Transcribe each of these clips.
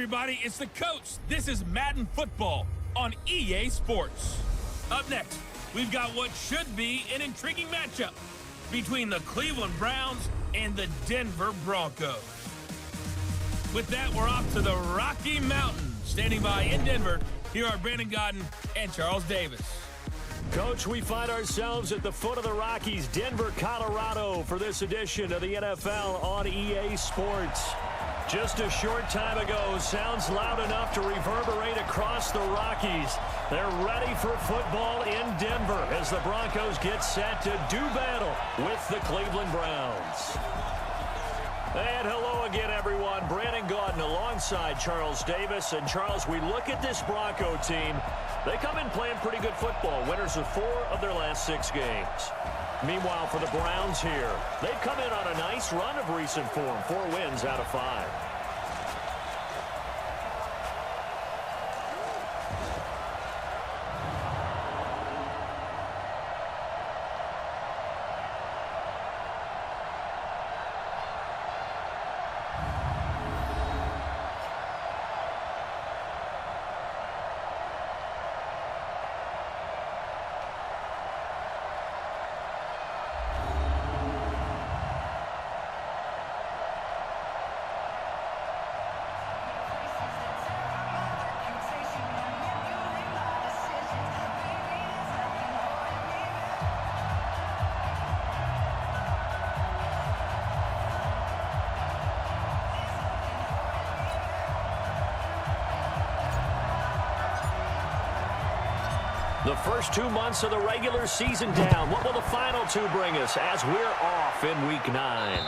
everybody, it's the coach. This is Madden Football on EA Sports. Up next, we've got what should be an intriguing matchup between the Cleveland Browns and the Denver Broncos. With that, we're off to the Rocky Mountains. Standing by in Denver, here are Brandon Godden and Charles Davis. Coach, we find ourselves at the foot of the Rockies, Denver, Colorado, for this edition of the NFL on EA Sports. Just a short time ago, sounds loud enough to reverberate across the Rockies. They're ready for football in Denver as the Broncos get set to do battle with the Cleveland Browns. And hello again, everyone. Brandon Godden alongside Charles Davis. And Charles, we look at this Bronco team. They come in playing pretty good football. Winners of 4 of their last 6 games. Meanwhile, for the Browns here, they've come in on a nice run of recent form. 4 wins out of 5. The first 2 months of the regular season down. What will the final 2 bring us as we're off in Week 9?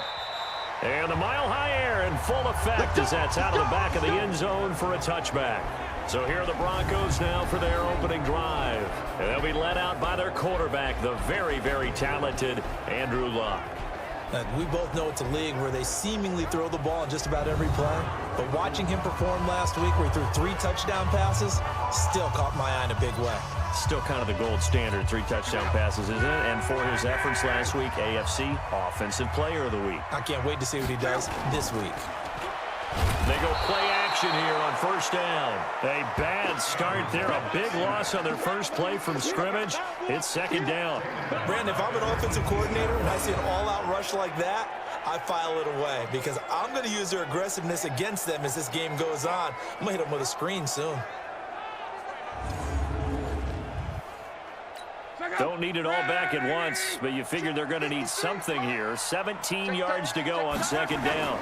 And the mile-high air in full effect as that's out of the back of the end zone for a touchback. So here are the Broncos now for their opening drive. And they'll be led out by their quarterback, the very, very talented Andrew Luck. We both know it's a league where they seemingly throw the ball in just about every play. But watching him perform last week where he threw 3 touchdown passes still caught my eye in a big way. Still kind of the gold standard, 3 touchdown passes, isn't it? And for his efforts last week, AFC Offensive Player of the Week. I can't wait to see what he does this week. They go play action here on first down. A bad start there. A big loss on their first play from scrimmage. It's second down. Brandon, if I'm an offensive coordinator and I see an all-out rush like that, I file it away because I'm going to use their aggressiveness against them as this game goes on. I'm going to hit them with a screen soon. Don't need it all back at once, but you figure they're going to need something here. 17 yards to go on second down.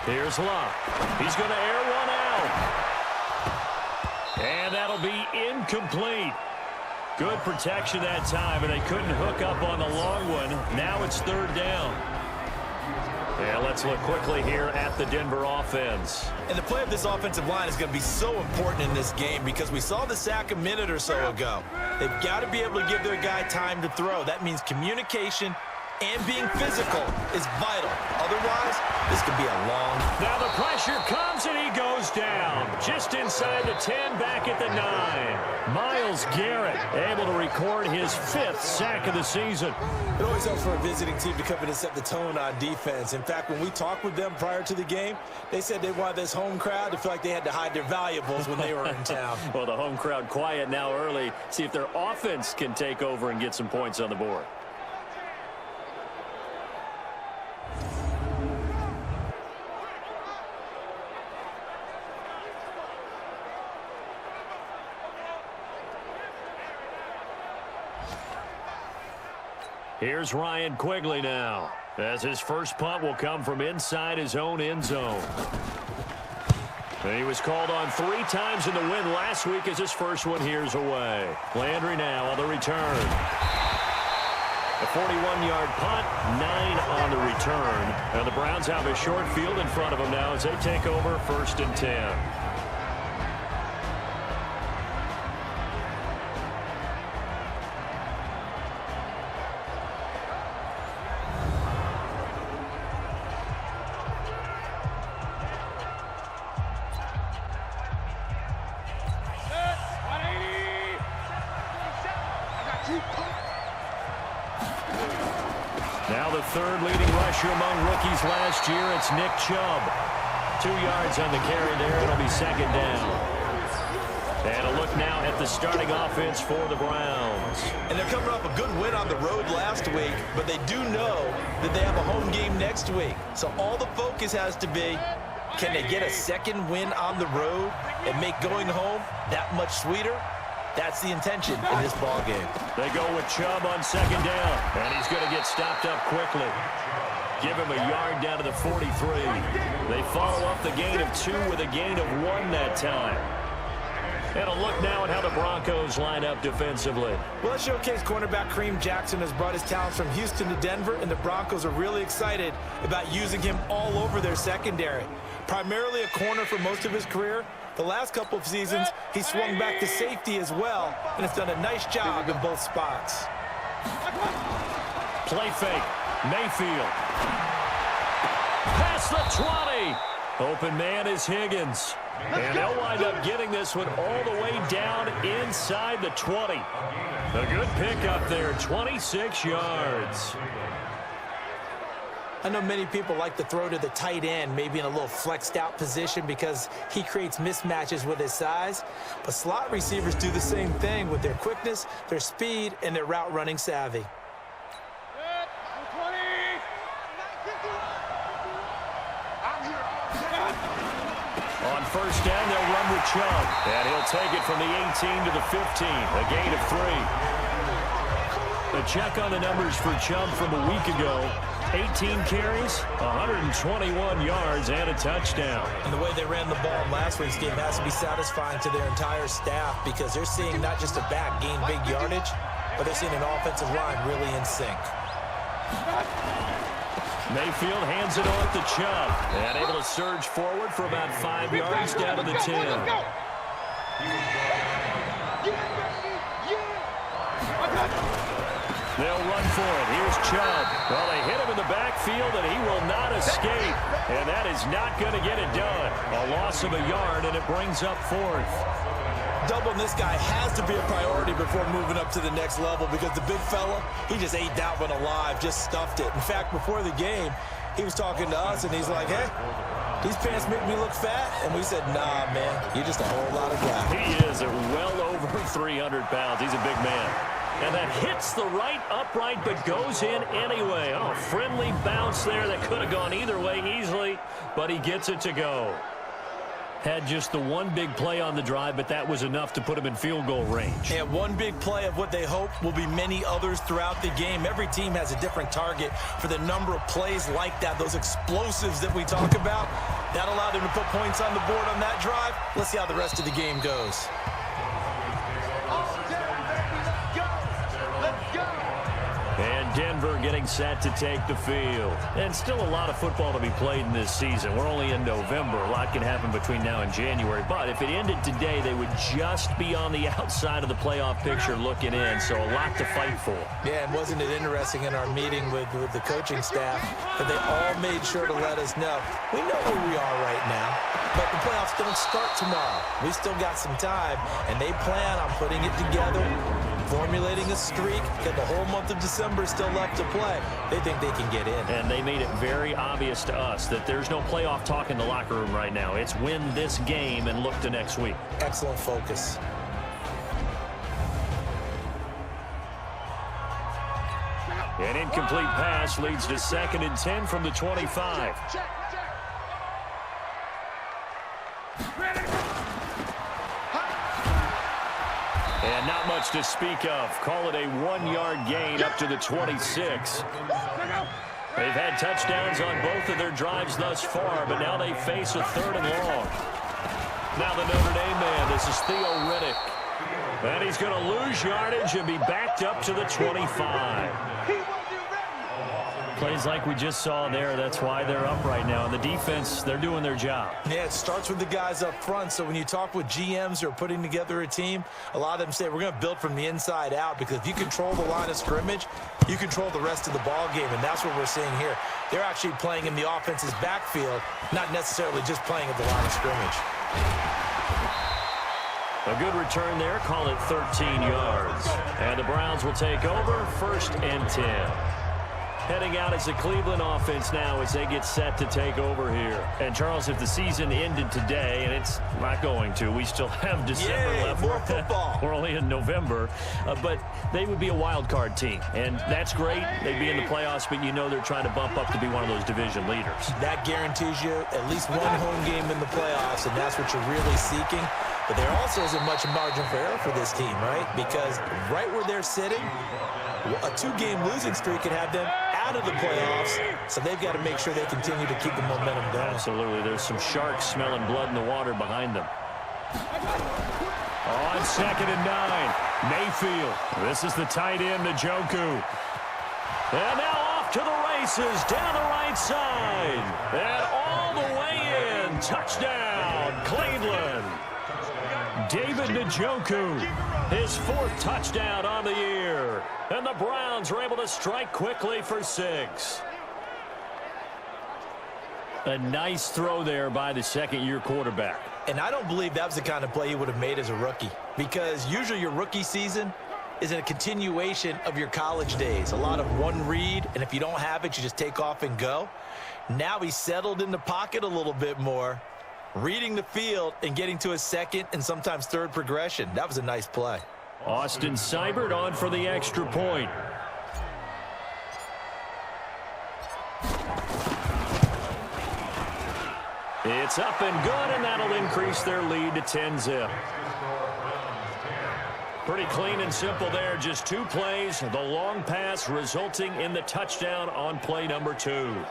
Here's Luck. He's going to air one out. And that'll be incomplete. Good protection that time, and they couldn't hook up on the long one. Now it's third down. Yeah, let's look quickly here at the Denver offense. And the play of this offensive line is going to be so important in this game because we saw the sack a minute or so ago. They've got to be able to give their guy time to throw. That means communication and being physical is vital. Otherwise, this could be a long... Now the pressure comes and he goes down. Just inside the 10, back at the 9. Myles Garrett able to record his 5th sack of the season. It always helps for a visiting team to come in and set the tone on defense. In fact, when we talked with them prior to the game, they said they wanted this home crowd to feel like they had to hide their valuables when they were in town. Well, the home crowd quiet now early. See if their offense can take over and get some points on the board. Here's Ryan Quigley now, as his first punt will come from inside his own end zone. And he was called on 3 times in the win last week as his first one here's away. Landry now on the return. A 41-yard punt, 9 on the return. And the Browns have a short field in front of them now as they take over first and 10. Now the third leading rusher among rookies last year, it's Nick Chubb. 2 yards on the carry there. It'll be second down. And a look now at the starting offense for the Browns. And they're coming off a good win on the road last week, but they do know that they have a home game next week. So all the focus has to be, can they get a second win on the road and make going home that much sweeter? That's the intention in this ball game. They go with Chubb on second down, and he's going to get stopped up quickly. Give him a yard down to the 43. They follow up the gain of 2 with a gain of 1 that time. And a look now at how the Broncos line up defensively. Well, let's showcase cornerback Kareem Jackson has brought his talents from Houston to Denver, and the Broncos are really excited about using him all over their secondary. Primarily a corner for most of his career, the last couple of seasons he swung back to safety as well, and has done a nice job in both spots. Play fake. Mayfield. Past the 20. Open man is Higgins. And they'll wind up getting this one all the way down inside the 20. A good pickup there, 26 yards. I know many people like to throw to the tight end, maybe in a little flexed out position because he creates mismatches with his size. But slot receivers do the same thing with their quickness, their speed, and their route running savvy. On first down, they'll run with Chubb. And he'll take it from the 18 to the 15. A gain of 3. A check on the numbers for Chubb from a week ago. 18 carries, 121 yards, and a touchdown. And the way they ran the ball in last week's game has to be satisfying to their entire staff because they're seeing not just a back gain big yardage, but they're seeing an offensive line really in sync. Mayfield hands it off to Chubb. And able to surge forward for about 5 yards down to the 10. They'll run for it. Here's Chubb. Well, they hit him in the backfield, and he will not escape. And that is not going to get it done. A loss of a yard, and it brings up 4th. Doubling this guy has to be a priority before moving up to the next level because the big fella, he just ate that one alive, just stuffed it. In fact, before the game, he was talking to us, and he's like, hey, these pants make me look fat. And we said, nah, man, you're just a whole lot of guy. He is well over 300 pounds. He's a big man. And that hits the right upright but goes in anyway. Oh, friendly bounce there that could have gone either way easily, but he gets it to go. Had just the one big play on the drive, but that was enough to put him in field goal range. And one big play of what they hope will be many others throughout the game. Every team has a different target for the number of plays like that, those explosives that we talk about. That allowed them to put points on the board on that drive. Let's see how the rest of the game goes. And Denver getting set to take the field. And still a lot of football to be played in this season. We're only in November. A lot can happen between now and January. But if it ended today, they would just be on the outside of the playoff picture looking in. So a lot to fight for. Yeah, and wasn't it interesting in our meeting with the coaching staff that they all made sure to let us know, we know where we are right now, but the playoffs don't start tomorrow. We still got some time, and they plan on putting it together, formulating a streak, that the whole month of December is still left to play. They think they can get in. And they made it very obvious to us that there's no playoff talk in the locker room right now. It's win this game and look to next week. Excellent focus. An incomplete pass leads to 2nd and 10 from the 25. And not much to speak of. Call it a 1-yard gain up to the 26. They've had touchdowns on both of their drives thus far, but now they face a 3rd and long. Now the Notre Dame man, this is Theo Riddick. And he's going to lose yardage and be backed up to the 25. Plays like we just saw there, that's why they're up right now. And the defense, they're doing their job. Yeah, it starts with the guys up front. So when you talk with GMs who are putting together a team, a lot of them say we're going to build from the inside out, because if you control the line of scrimmage, you control the rest of the ball game, and that's what we're seeing here. They're actually playing in the offense's backfield, not necessarily just playing at the line of scrimmage. A good return there, call it 13 yards. And the Browns will take over, 1st and 10. heading out as the Cleveland offense now as they get set to take over here. And, Charles, if the season ended today, and it's not going to, we still have December left. More football. We're only in November. But they would be a wild card team. And that's great. They'd be in the playoffs, but you know they're trying to bump up to be one of those division leaders. That guarantees you at least one home game in the playoffs, and that's what you're really seeking. But there also isn't much margin for error for this team, right? Because right where they're sitting, a 2-game losing streak could have them out of the playoffs, so they've got to make sure they continue to keep the momentum going. Absolutely. There's some sharks smelling blood in the water behind them. On 2nd and 9, Mayfield. This is the tight end, Njoku. And now off to the races, down the right side. And all the way in. Touchdown, Cleveland. David Njoku, his 4th touchdown on the year. And the Browns are able to strike quickly for 6. A nice throw there by the second-year quarterback. And I don't believe that was the kind of play he would have made as a rookie, because usually your rookie season is a continuation of your college days. A lot of one read, and if you don't have it, you just take off and go. Now he's settled in the pocket a little bit more, reading the field and getting to his second and sometimes third progression. That was a nice play. Austin Seibert on for the extra point. It's up and good, and that'll increase their lead to 10-zip. Pretty clean and simple there. Just 2 plays. The long pass resulting in the touchdown on play number 2.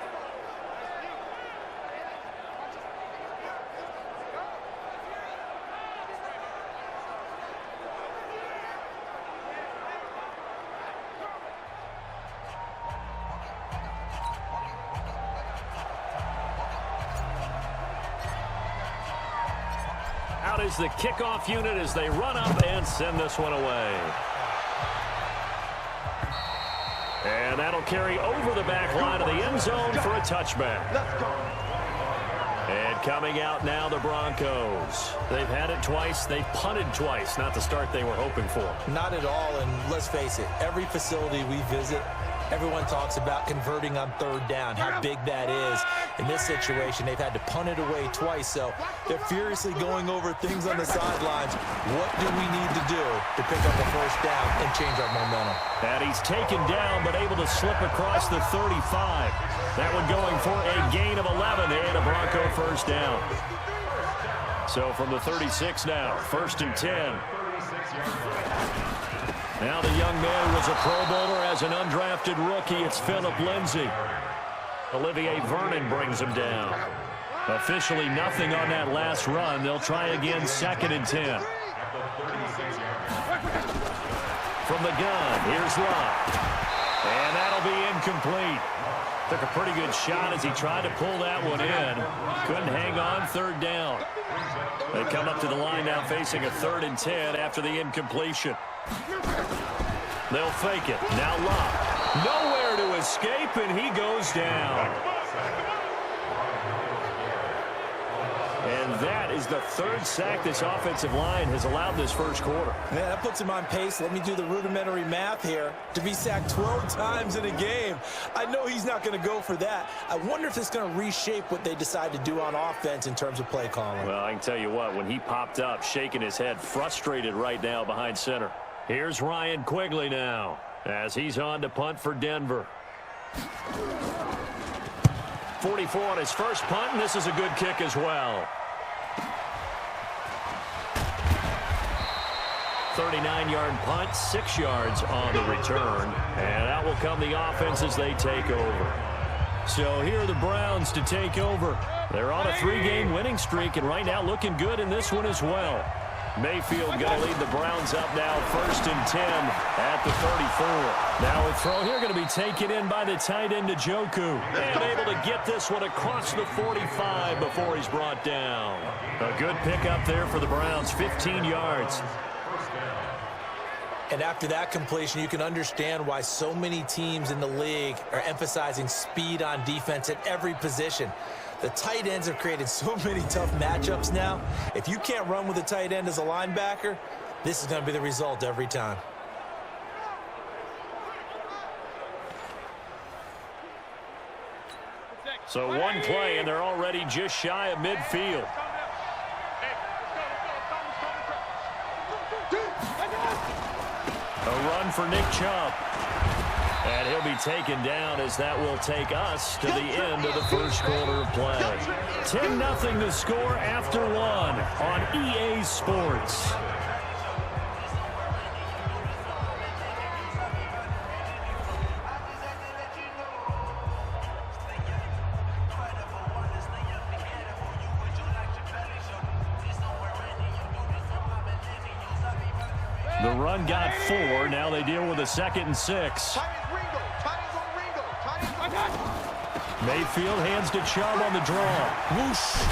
Out is the kickoff unit as they run up and send this one away. And that'll carry over the back line of the end zone for a touchback. And coming out now, the Broncos. They've had it twice. They've punted twice. Not the start they were hoping for. Not at all, and let's face it, every facility we visit, everyone talks about converting on 3rd down, how big that is. In this situation, they've had to punt it away twice, so they're furiously going over things on the sidelines. What do we need to do to pick up a 1st down and change our momentum? And he's taken down, but able to slip across the 35. That one going for a gain of 11 and a Bronco 1st down. So from the 36 now, 1st and 10. Now the young man who was a Pro Bowler as an undrafted rookie. It's Phillip Lindsay. Olivier Vernon brings him down. Officially nothing on that last run. They'll try again 2nd and 10. From the gun, here's Love. And that'll be incomplete. Took a pretty good shot as he tried to pull that one in. Couldn't hang on 3rd down. They come up to the line now facing a 3rd and 10 after the incompletion. They'll fake it. Now Love. Nowhere to escape, and he goes down. And that is the 3rd sack this offensive line has allowed this 1st quarter. Man, that puts him on pace. Let me do the rudimentary math here. To be sacked 12 times in a game, I know he's not going to go for that. I wonder if it's going to reshape what they decide to do on offense in terms of play calling. Well, I can tell you what, when he popped up, shaking his head, frustrated right now behind center. Here's Ryan Quigley now as he's on to punt for Denver. 44 on his first punt, and this is a good kick as well. 39-yard punt, 6 yards on the return. And out will come the offense as they take over. So here are the Browns to take over. They're on a 3-game winning streak, and right now looking good in this one as well. Mayfield going to lead the Browns up now, 1st and 10 at the 34. Now a throw here going to be taken in by the tight end Njoku. And able to get this one across the 45 before he's brought down. A good pickup there for the Browns, 15 yards. And after that completion, you can understand why so many teams in the league are emphasizing speed on defense at every position. The tight ends have created so many tough matchups now. If you can't run with a tight end as a linebacker, this is going to be the result every time. So one play, and they're already just shy of midfield. A run for Nick Chubb. And he'll be taken down as that will take us to the end of the first quarter of play. 10-0 to score after one on EA Sports. The run got 4. Now they deal with a 2nd and 6. Mayfield hands to Chubb on the draw. Whoosh.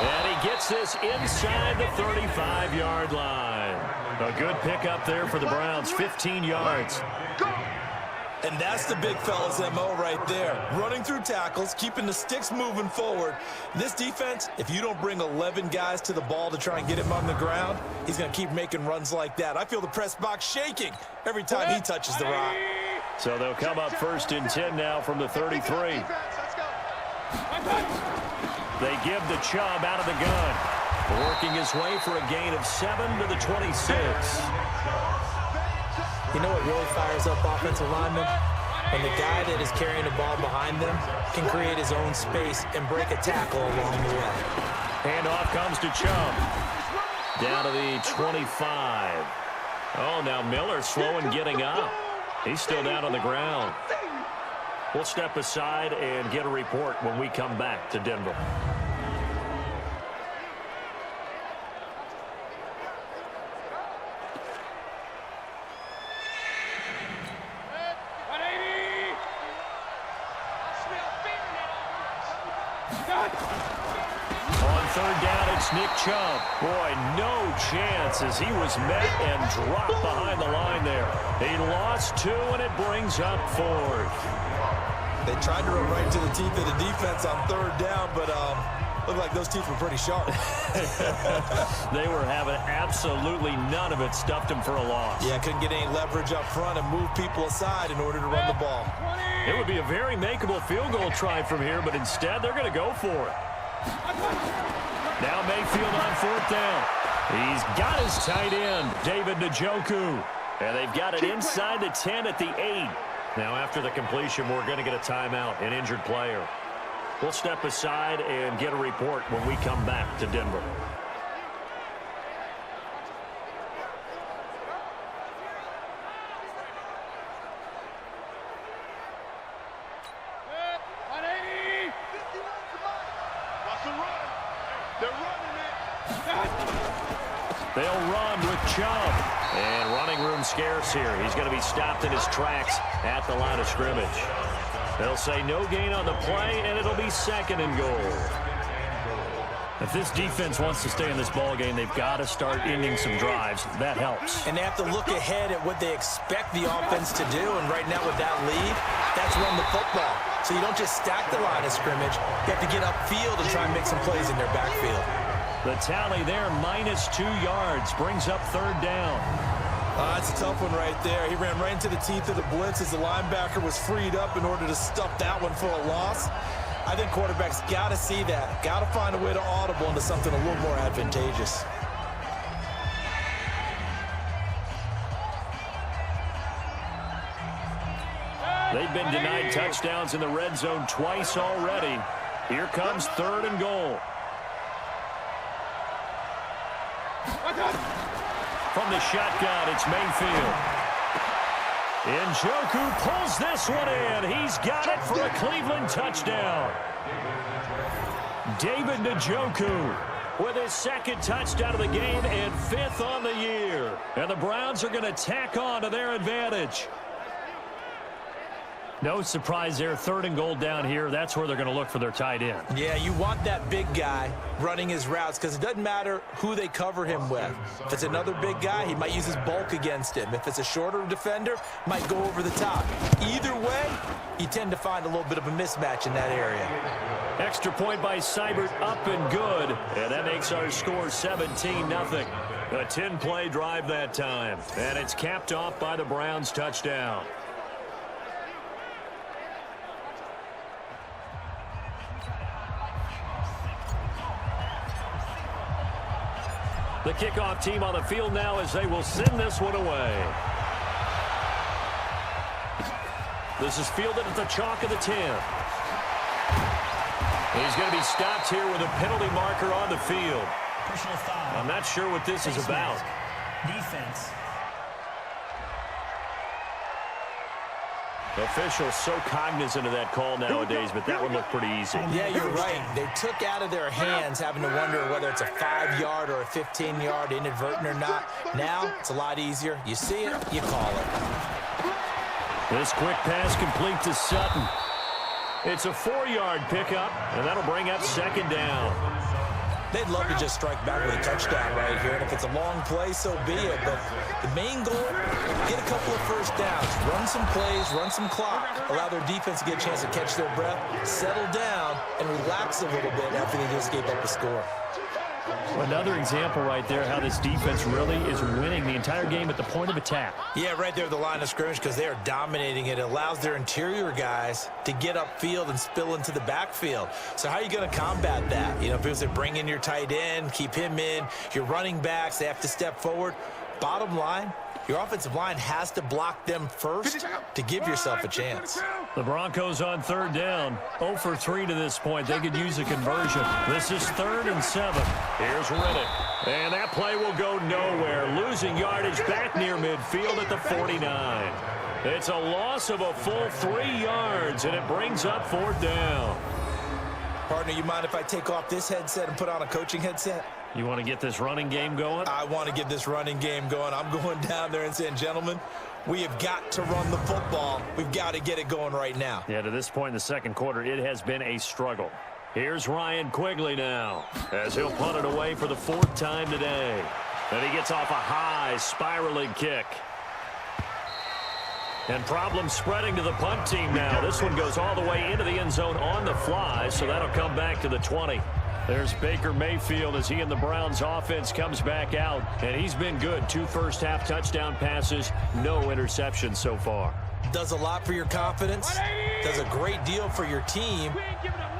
And he gets this inside the 35-yard line. A good pickup there for the Browns, 15 yards. And that's the big fella's MO right there. Running through tackles, keeping the sticks moving forward. This defense, if you don't bring 11 guys to the ball to try and get him on the ground, he's going to keep making runs like that. I feel the press box shaking every time he touches the rock. So they'll come up 1st and 10 now from the 33. They give the Chubb out of the gun. Working his way for a gain of 7 to the 26. You know what really fires up offensive linemen? When the guy that is carrying the ball behind them can create his own space and break a tackle along the way. Handoff comes to Chubb. Down to the 25. Oh, now Miller slow in getting up. He's still down on the ground. We'll step aside and get a report when we come back to Denver. On 3rd down, it's Nick Chubb. Boy, no chance as he was met and dropped behind the line there. He lost 2, and it brings up 4th. They tried to run right to the teeth of the defense on 3rd down, but looked like those teeth were pretty sharp. They were having absolutely none of it. Stuffed him for a loss. Yeah, couldn't get any leverage up front and move people aside in order to run the ball. It would be a very makeable field goal try from here, but instead they're going to go for it. Now Mayfield on 4th down. He's got his tight end, David Njoku. And they've got it inside the 10 at the 8. Now after the completion, we're going to get a timeout, an injured player. We'll step aside and get a report when we come back to Denver. They'll run with Chubb. And running room scarce here. He's going to be stopped in his tracks at the line of scrimmage. They'll say no gain on the play, and it'll be 2nd and goal. If this defense wants to stay in this ball game, they've got to start ending some drives. That helps. And they have to look ahead at what they expect the offense to do. And right now with that lead, that's run the football. So you don't just stack the line of scrimmage. You have to get upfield and try and make some plays in their backfield. The tally there, -2 yards, brings up 3rd down. That's a tough one right there. He ran right into the teeth of the blitz as the linebacker was freed up in order to stuff that one for a loss. I think quarterbacks got to see that. Got to find a way to audible into something a little more advantageous. They've been denied touchdowns in the red zone twice already. Here comes 3rd and goal. From the shotgun, it's Mayfield. Njoku pulls this one in. He's got it for a Cleveland touchdown. David Njoku with his 2nd touchdown of the game and 5th on the year. And the Browns are going to tack on to their advantage. No surprise there, 3rd and goal down here. That's where they're going to look for their tight end. Yeah, you want that big guy running his routes because it doesn't matter who they cover him with. If it's another big guy, he might use his bulk against him. If it's a shorter defender, might go over the top. Either way, you tend to find a little bit of a mismatch in that area. Extra point by Seibert, up and good. And that makes our score 17-0. A 10-play drive that time. And it's capped off by the Browns touchdown. The kickoff team on the field now as they will send this one away. This is fielded at the chalk of the 10. He's going to be stopped here with a penalty marker on the field. Personal foul. I'm not sure what this is about. Defense. Officials so cognizant of that call nowadays, but that one looked pretty easy. Yeah, you're right. They took out of their hands having to wonder whether it's a 5-yard or a 15-yard inadvertent or not. Now, it's a lot easier. You see it, you call it. This quick pass complete to Sutton. It's a 4-yard pickup, and that'll bring up second down. They'd love to just strike back with a touchdown right here, and if it's a long play, so be it. But the main goal, get a couple of first downs, run some plays, run some clock, allow their defense to get a chance to catch their breath, settle down, and relax a little bit after they just gave up a score. Another example right there how this defense really is winning the entire game at the point of attack. Yeah, right there at the line of scrimmage because they are dominating it. It allows their interior guys to get upfield and spill into the backfield. So how are you going to combat that? You know, people say bring in your tight end, keep him in. Your running backs, they have to step forward. Bottom line, your offensive line has to block them first to give yourself a chance. The Broncos on third down. 0 for 3 to this point. They could use a conversion. This is 3rd and 7. Here's Riddick. And that play will go nowhere. Losing yardage back near midfield at the 49. It's a loss of a full 3 yards, and it brings up 4th down. Partner, you mind if I take off this headset and put on a coaching headset? You want to get this running game going? I want to get this running game going. I'm going down there and saying, gentlemen, we have got to run the football. We've got to get it going right now. Yeah, to this point in the second quarter, it has been a struggle. Here's Ryan Quigley now as he'll punt it away for the 4th time today. Then he gets off a high spiraling kick. And problems spreading to the punt team now. This one goes all the way into the end zone on the fly, so that'll come back to the 20. There's Baker Mayfield as he and the Browns offense comes back out. And he's been good. 2 first-half touchdown passes, no interceptions so far. Does a lot for your confidence. Does a great deal for your team.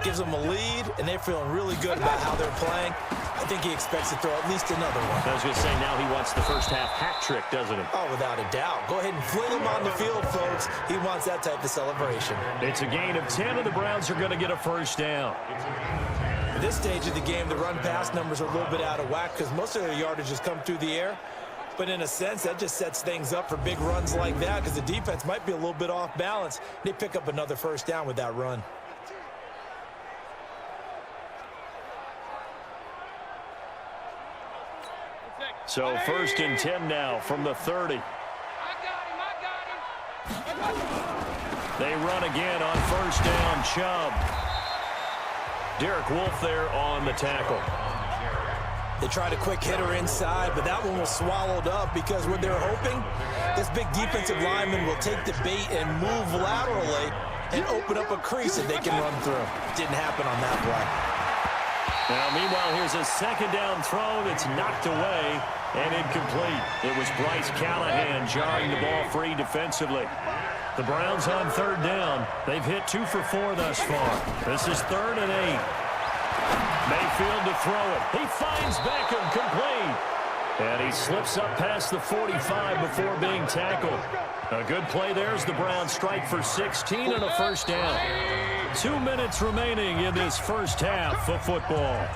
Gives them a lead, and they're feeling really good about how they're playing. I think he expects to throw at least another one. I was going to say, now he wants the first-half hat trick, doesn't he? Oh, without a doubt. Go ahead and fling him on the field, folks. He wants that type of celebration. It's a gain of 10, and the Browns are going to get a first down. At this stage of the game, the run-pass numbers are a little bit out of whack because most of their yardage has come through the air. But in a sense, that just sets things up for big runs like that because the defense might be a little bit off balance. They pick up another first down with that run. So 1st and 10 now from the 30. They run again on first down. Chubb. Derek Wolfe there on the tackle. They tried a quick hitter inside, but that one was swallowed up because what they're hoping, this big defensive lineman will take the bait and move laterally and open up a crease that they can run through. Didn't happen on that play. Now, meanwhile, here's a second down throw that's knocked away and incomplete. It was Bryce Callahan jarring the ball free defensively. The Browns on third down. They've hit 2 for 4 thus far. This is 3rd and 8. Mayfield to throw it. He finds Beckham complete. And he slips up past the 45 before being tackled. A good play there as the Browns strike for 16 and a first down. 2 minutes remaining in this first half of football.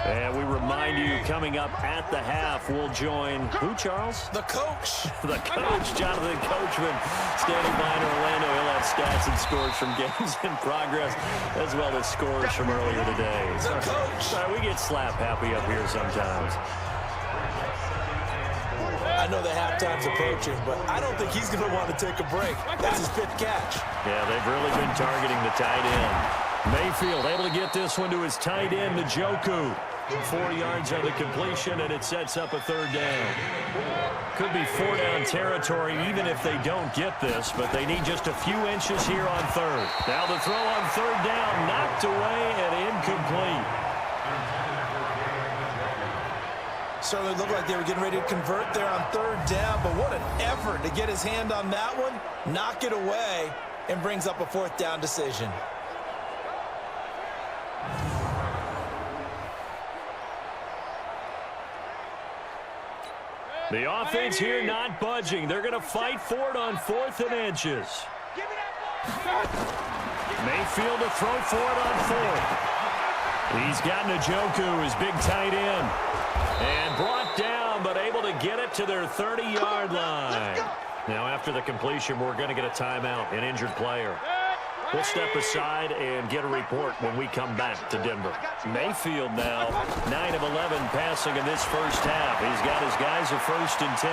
And we remind you, coming up at the half, we'll join who, Charles? The coach. The coach, Jonathan Coachman, standing by in Orlando. He'll have stats and scores from games in progress, as well as scores from earlier today. The coach. Sorry, we get slap happy up here sometimes. I know the halftime's approaching, but I don't think he's going to want to take a break. That's his 5th catch. Yeah, they've really been targeting the tight end. Mayfield able to get this one to his tight end, Njoku. 4 yards on the completion, and it sets up a third down. Could be 4-down territory even if they don't get this, but they need just a few inches here on third. Now the throw on third down, knocked away and incomplete. Certainly looked like they were getting ready to convert there on third down, but what an effort to get his hand on that one, knock it away, and brings up a 4th down decision. The offense here not budging. They're going to fight for it on 4th and inches. Mayfield to throw for it on 4th. He's got Njoku, his big tight end. And brought down, but able to get it to their 30-yard line. Now, after the completion, we're going to get a timeout, an injured player. We'll step aside and get a report when we come back to Denver. Mayfield now, 9 of 11 passing in this first half. He's got his guys a 1st and 10.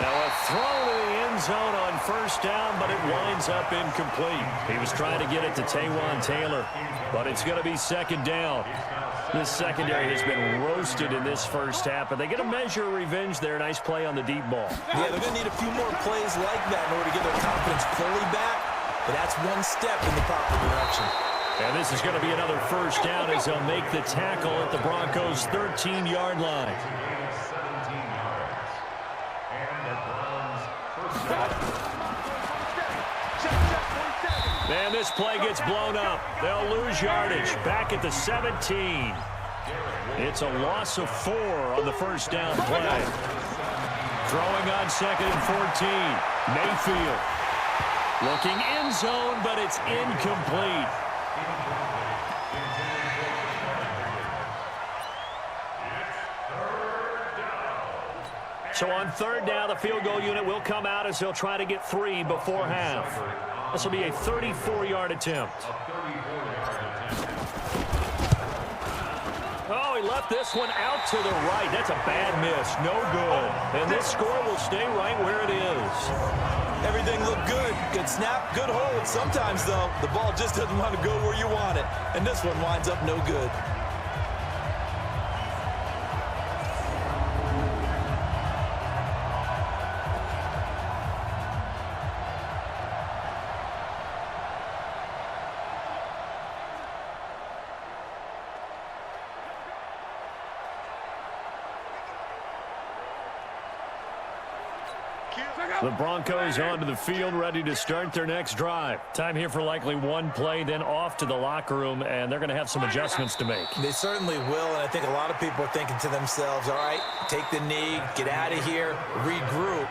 Now a throw to the end zone on 1st down, but it winds up incomplete. He was trying to get it to Taywan Taylor, but it's going to be 2nd down. This secondary has been roasted in this first half, but they get a measure of revenge there. Nice play on the deep ball. Yeah, they're going to need a few more plays like that in order to get their confidence fully back. But that's one step in the proper direction. And this is going to be another 1st down as they'll make the tackle at the Broncos' 13-yard line. And this play gets blown up. They'll lose yardage back at the 17. It's a loss of 4 on the 1st down play. Throwing on 2nd and 14. Mayfield. Looking end zone, but it's incomplete. So on 3rd down, the field goal unit will come out as they'll try to get 3 before half. This will be a 34-yard attempt. Oh, he left this one out to the right. That's a bad miss. No good. And this score will stay right where it is. Everything looked good. Good snap, good hold. Sometimes, though, the ball just doesn't want to go where you want it. And this one winds up no good. The Broncos onto the field, ready to start their next drive. Time here for likely one play, then off to the locker room, and they're going to have some adjustments to make. They certainly will, and I think a lot of people are thinking to themselves, all right, take the knee, get out of here, regroup.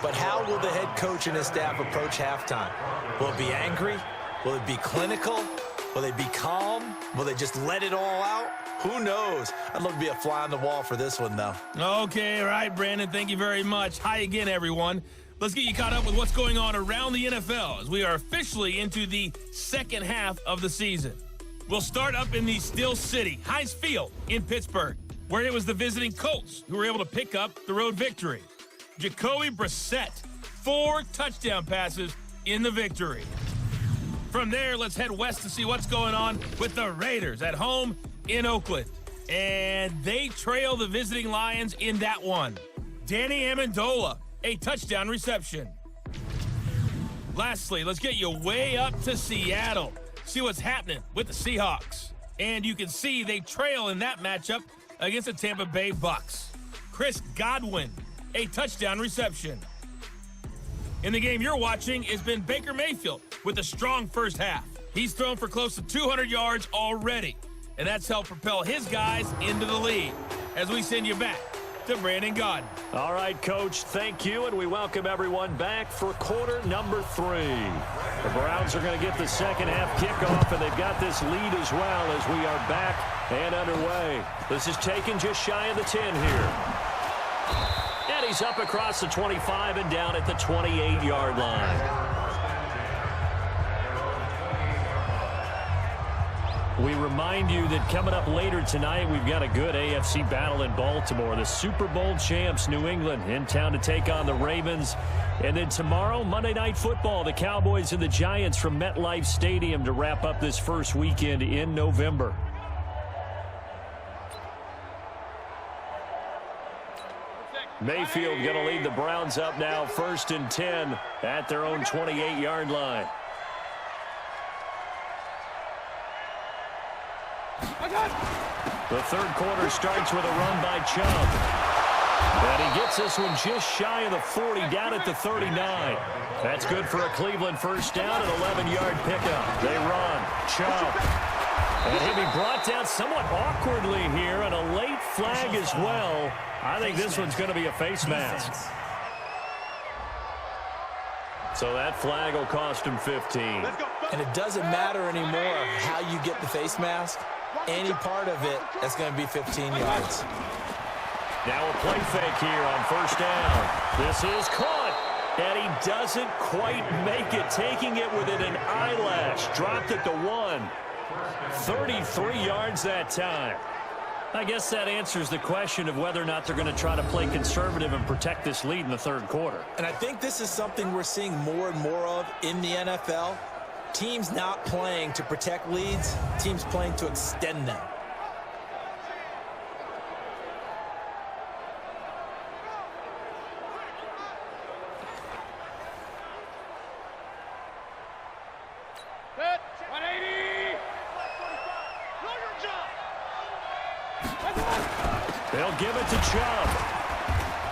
But how will the head coach and his staff approach halftime? Will it be angry? Will it be clinical? Will they be calm? Will they just let it all out? Who knows? I'd love to be a fly on the wall for this one, though. Okay, all right, Brandon, thank you very much. Hi again, everyone. Let's get you caught up with what's going on around the NFL as we are officially into the 2nd half of the season. We'll start up in the Steel City, Heinz Field in Pittsburgh, where it was the visiting Colts who were able to pick up the road victory. Jacoby Brissett, 4 touchdown passes in the victory. From there, let's head west to see what's going on with the Raiders at home in Oakland. And they trail the visiting Lions in that one. Danny Amendola, a touchdown reception. Lastly, let's get you way up to Seattle. See what's happening with the Seahawks. And you can see they trail in that matchup against the Tampa Bay Bucks. Chris Godwin, a touchdown reception. In the game you're watching has been Baker Mayfield with a strong first half. He's thrown for close to 200 yards already, and that's helped propel his guys into the lead. As we send you back to Brandon Gaudin. All right, Coach, thank you, and we welcome everyone back for quarter number 3. The Browns are going to get the 2nd half kickoff, and they've got this lead as well as we are back and underway. This is taken just shy of the 10 here. And he's up across the 25 and down at the 28-yard line. We remind you that coming up later tonight, we've got a good AFC battle in Baltimore. The Super Bowl champs, New England, in town to take on the Ravens. And then tomorrow, Monday Night Football, the Cowboys and the Giants from MetLife Stadium to wrap up this first weekend in November. Mayfield going to lead the Browns up now, 1st and 10 at their own 28-yard line. The third quarter starts with a run by Chubb. And he gets this one just shy of the 40, down at the 39. That's good for a Cleveland first down, an 11-yard pickup. They run. Chubb. And he'll be brought down somewhat awkwardly here, and a late flag as well. I think this one's going to be a face mask. So that flag will cost him 15. And it doesn't matter anymore how you get the face mask. Any part of it, that's going to be 15 yards. Now a play fake here on first down. This is caught. And he doesn't quite make it, taking it within an eyelash. Dropped it to 1. 33 yards that time. I guess that answers the question of whether or not they're going to try to play conservative and protect this lead in the third quarter. And I think this is something we're seeing more and more of in the NFL. Teams not playing to protect leads, teams playing to extend them. They'll give it to Chubb.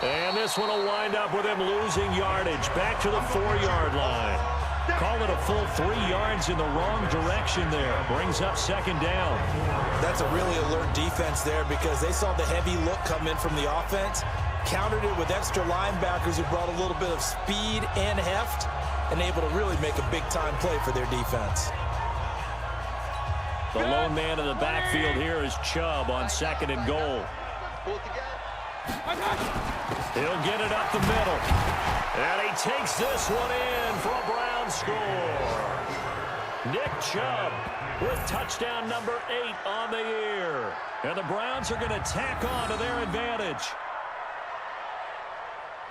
And this one will wind up with him losing yardage. Back to the 4-yard line. Call it a full 3 yards in the wrong direction there. Brings up second down. That's a really alert defense there because they saw the heavy look come in from the offense, countered it with extra linebackers who brought a little bit of speed and heft, and able to really make a big-time play for their defense. The lone man in the backfield here is Chubb on second and goal. He'll get it up the middle. And he takes this one in for a Brown score. Nick Chubb with touchdown number 8 on the year. And the Browns are going to tack on to their advantage.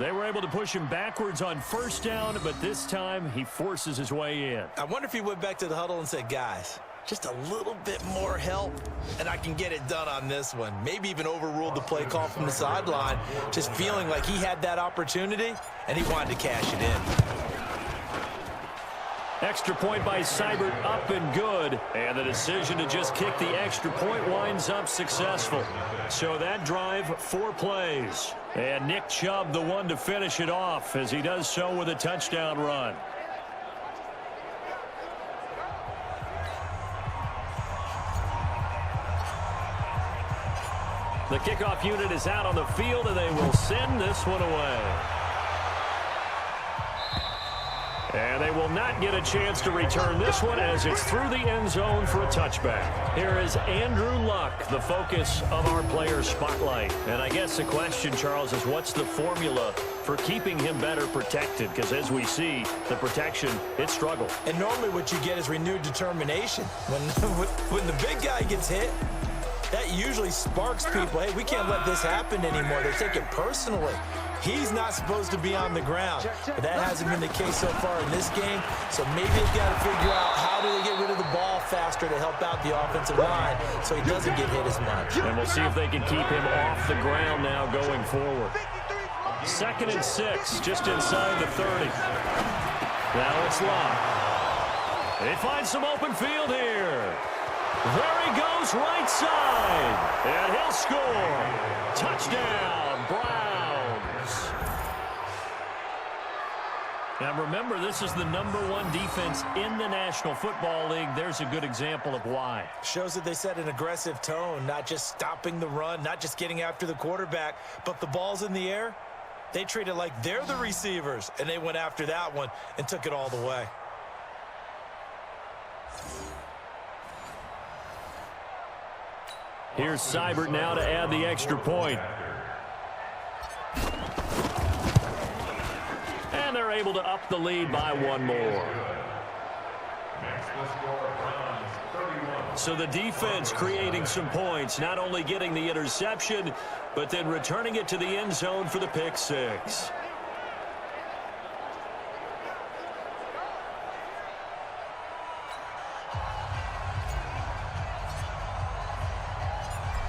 They were able to push him backwards on first down, but this time he forces his way in. I wonder if he went back to the huddle and said, guys, just a little bit more help, and I can get it done on this one. Maybe even overruled the play call from the sideline, just feeling like he had that opportunity, and he wanted to cash it in. Extra point by Seibert up and good. And the decision to just kick the extra point winds up successful. So that drive, 4 plays. And Nick Chubb the one to finish it off as he does so with a touchdown run. The kickoff unit is out on the field, and they will send this one away. And they will not get a chance to return this one as it's through the end zone for a touchback. Here is Andrew Luck, the focus of our player spotlight. And I guess the question, Charles, is what's the formula for keeping him better protected? Because as we see, the protection, it struggled. And normally what you get is renewed determination. When the big guy gets hit, that usually sparks people. Hey, we can't let this happen anymore. They take it personally. He's not supposed to be on the ground. But that hasn't been the case so far in this game. So maybe they've got to figure out how do they get rid of the ball faster to help out the offensive line so he doesn't get hit as much. And we'll see if they can keep him off the ground now going forward. 2nd and 6, just inside the 30. Now it's Locke. They find some open field here. There he goes, right side. And he'll score. Touchdown, Browns. Now remember, this is the #1 defense in the National Football League. There's a good example of why. Shows that they set an aggressive tone, not just stopping the run, not just getting after the quarterback, but the ball's in the air. They treat it like they're the receivers, and they went after that one and took it all the way. Here's Seibert now to add the extra point. And they're able to up the lead by 1 more. So the defense creating some points, not only getting the interception, but then returning it to the end zone for the pick 6.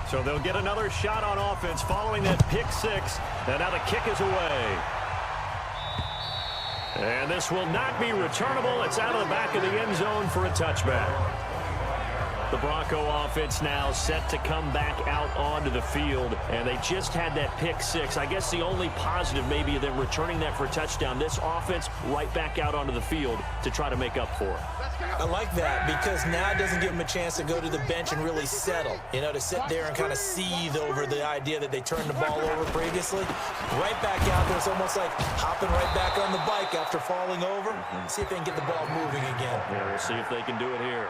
So they'll get another shot on offense following that pick 6. And now the kick is away. And this will not be returnable. It's out of the back of the end zone for a touchback. The Bronco offense now set to come back out onto the field, and they just had that pick six. I guess the only positive maybe of them returning that for a touchdown. This offense right back out onto the field to try to make up for it. I like that because now it doesn't give them a chance to go to the bench and really settle, to sit there and kind of seethe over the idea that they turned the ball over previously. Right back out there, it's almost like hopping right back on the bike after falling over. See if they can get the ball moving again. Yeah, we'll see if they can do it here.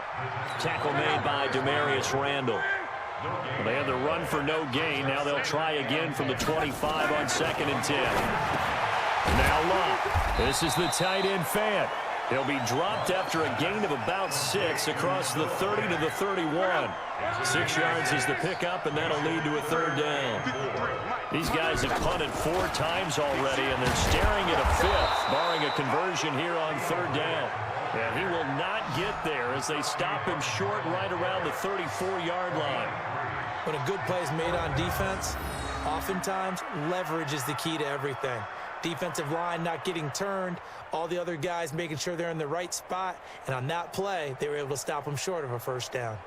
Tackle made by Demarius Randall. Well, they had the run for no gain. Now they'll try again from the 25 on 2nd and 10. Now Locke. This is the tight end Fant. He'll be dropped after a gain of about 6 across the 30 to the 31. 6 yards is the pickup, and that'll lead to a 3rd down. These guys have punted 4 times already, and they're staring at a 5th, barring a conversion here on 3rd down. And he will not get there as they stop him short right around the 34-yard line. When a good play is made on defense, oftentimes leverage is the key to everything. Defensive line not getting turned, all the other guys making sure they're in the right spot, and on that play, they were able to stop them short of a 1st down.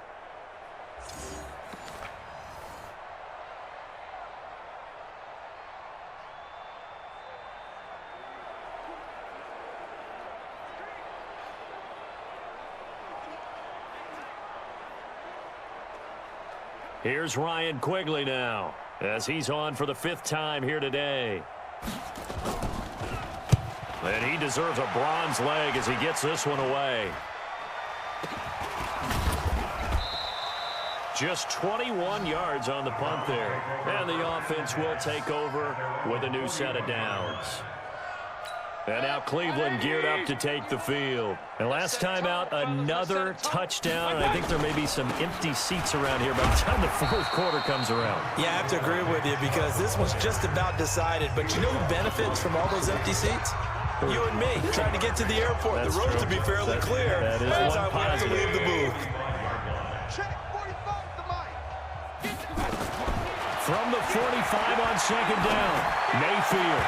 Here's Ryan Quigley now, as he's on for the 5th time here today. And he deserves a bronze leg as he gets this one away. Just 21 yards on the punt there. And the offense will take over with a new set of downs. And now Cleveland geared up to take the field. And last time out, another touchdown. And I think there may be some empty seats around here by the time the 4th quarter comes around. Yeah, I have to agree with you because this one's just about decided. But you know who benefits from all those empty seats? You and me, trying to get to the airport. That's the roads true. to be fairly clear. That is By the one time we have to positive. leave the booth. From the 45 on 2nd down, Mayfield.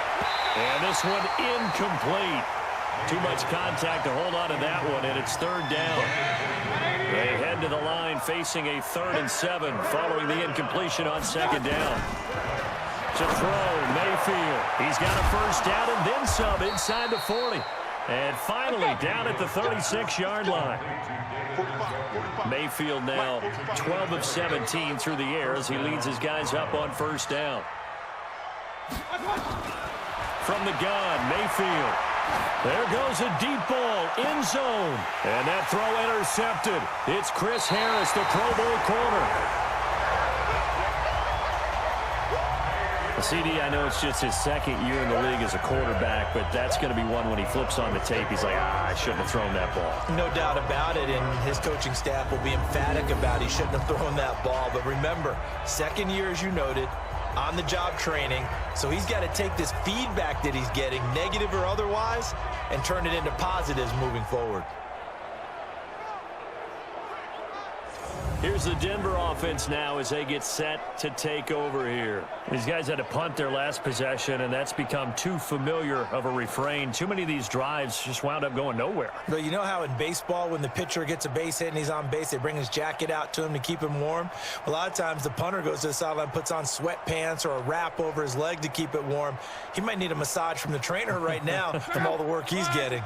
And this one incomplete. Too much contact to hold on to that one, and it's 3rd down. They head to the line facing a 3rd and 7 following the incompletion on 2nd down. To throw, Mayfield. He's got a 1st down and then some inside the 40. And finally down at the 36-yard line. Mayfield now 12 of 17 through the air as he leads his guys up on 1st down. From the gun, Mayfield. There goes a deep ball, end zone. And that throw intercepted. It's Chris Harris, the Pro Bowl corner. CD, I know it's just his 2nd year in the league as a quarterback, but that's going to be one when he flips on the tape. He's like, I shouldn't have thrown that ball. No doubt about it, and his coaching staff will be emphatic about he shouldn't have thrown that ball. But remember, 2nd year, as you noted, on-the-job training, so he's got to take this feedback that he's getting, negative or otherwise, and turn it into positives moving forward. Here's the Denver offense now as they get set to take over here. These guys had to punt their last possession, and that's become too familiar of a refrain. Too many of these drives just wound up going nowhere. But you know how in baseball, when the pitcher gets a base hit and he's on base, they bring his jacket out to him to keep him warm? A lot of times the punter goes to the sideline, puts on sweatpants or a wrap over his leg to keep it warm. He might need a massage from the trainer right now from all the work he's getting.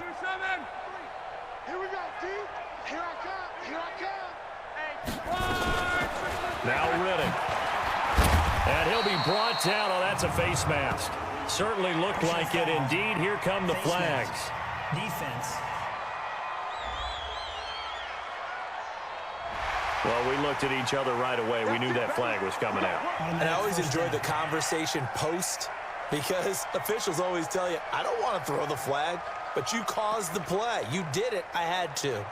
Now Riddick. And he'll be brought down. Oh, that's a face mask. Certainly looked like it. Indeed, here come the flags. Defense. Well, we looked at each other right away. We knew that flag was coming out. And I always enjoy the conversation post because officials always tell you, I don't want to throw the flag, but you caused the play. You did it. I had to.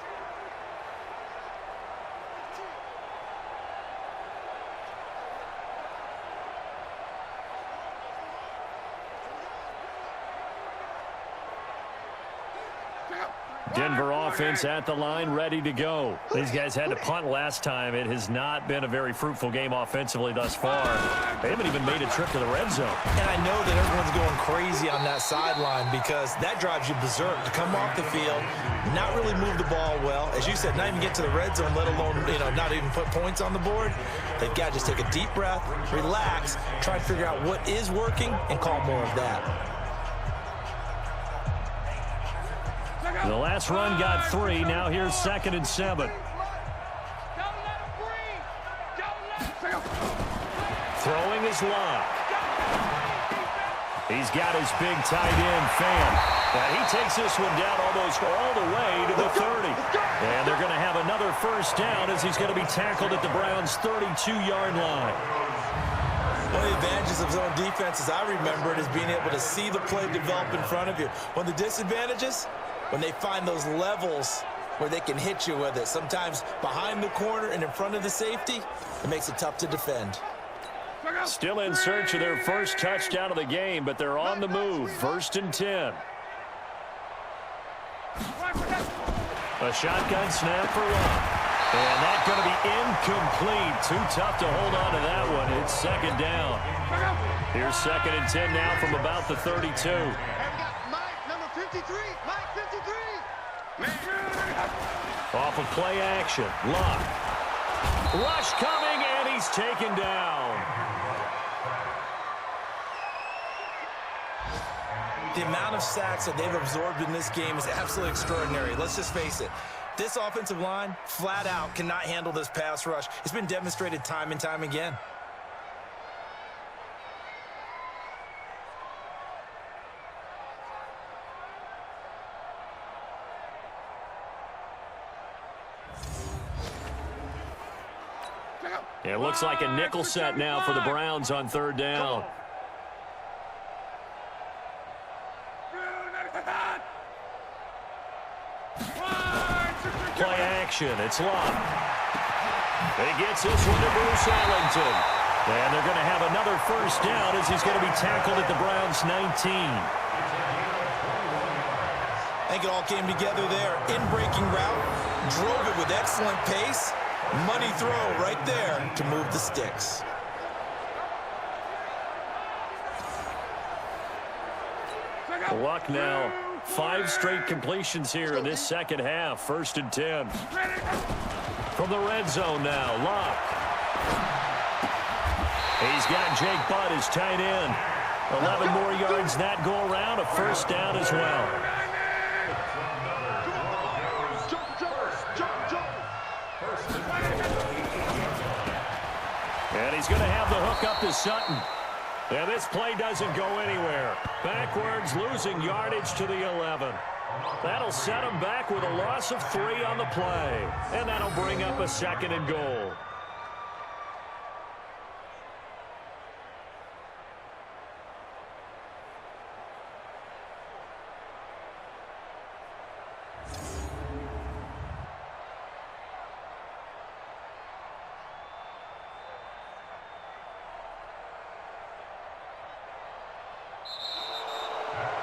Denver offense at the line, ready to go. These guys had to punt last time. It has not been a very fruitful game offensively thus far. They haven't even made a trip to the red zone. And I know that everyone's going crazy on that sideline because that drives you berserk to come off the field, not really move the ball well. As you said, not even get to the red zone, let alone, not even put points on the board. They've got to just take a deep breath, relax, try to figure out what is working, and call more of that. The last run got 3. Now here's 2nd and 7. Throwing is Locke. He's got his big tight end, Fan. And he takes this one down almost all the way to the 30. And they're going to have another first down as he's going to be tackled at the Browns' 32-yard line. One of the advantages of zone defense, as I remember it, is being able to see the play develop in front of you. One of the disadvantages, when they find those levels where they can hit you with it, sometimes behind the corner and in front of the safety, it makes it tough to defend. Still in search of their first touchdown of the game, but they're on the move. 1st and 10. A shotgun snap for Locke. And that's going to be incomplete. Too tough to hold on to that one. It's 2nd down. Here's 2nd and 10 now from about the 32. Off of play action. Locke. Rush coming, and he's taken down. The amount of sacks that they've absorbed in this game is absolutely extraordinary. Let's just face it. This offensive line, flat out, cannot handle this pass rush. It's been demonstrated time and time again. It looks like a nickel set now for the Browns on 3rd down. Play action. It's Locke. He gets this one to Bruce Ellington. And they're going to have another first down as he's going to be tackled at the Browns' 19. I think it all came together there. In-breaking route, drove it with excellent pace. Money throw right there to move the sticks. Luck now. 5 straight completions here in this second half. 1st and 10. From the red zone now, Locke. He's got Jake Butt as tight end. 11 more yards that go around. A first down as well. And he's going to have the hook up to Sutton. And this play doesn't go anywhere. Backwards, losing yardage to the 11. That'll set him back with a loss of 3 on the play. And that'll bring up a 2nd and goal.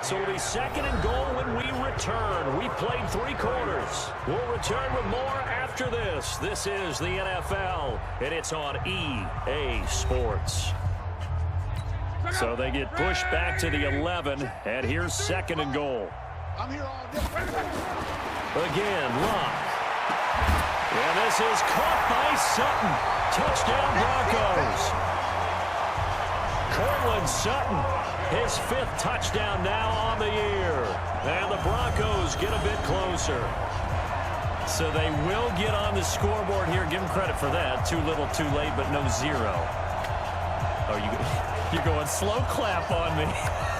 So it'll be 2nd and goal when we return. We played 3 quarters. We'll return with more after this. This is the NFL, and it's on EA Sports. So they get pushed back to the 11, and here's 2nd and goal. Again, Locke. And this is caught by Sutton. Touchdown, Broncos. Cortland Sutton. His 5th touchdown now on the year. And the Broncos get a bit closer. So they will get on the scoreboard here. Give them credit for that. Too little, too late, but no 0. Oh, you're going slow clap on me.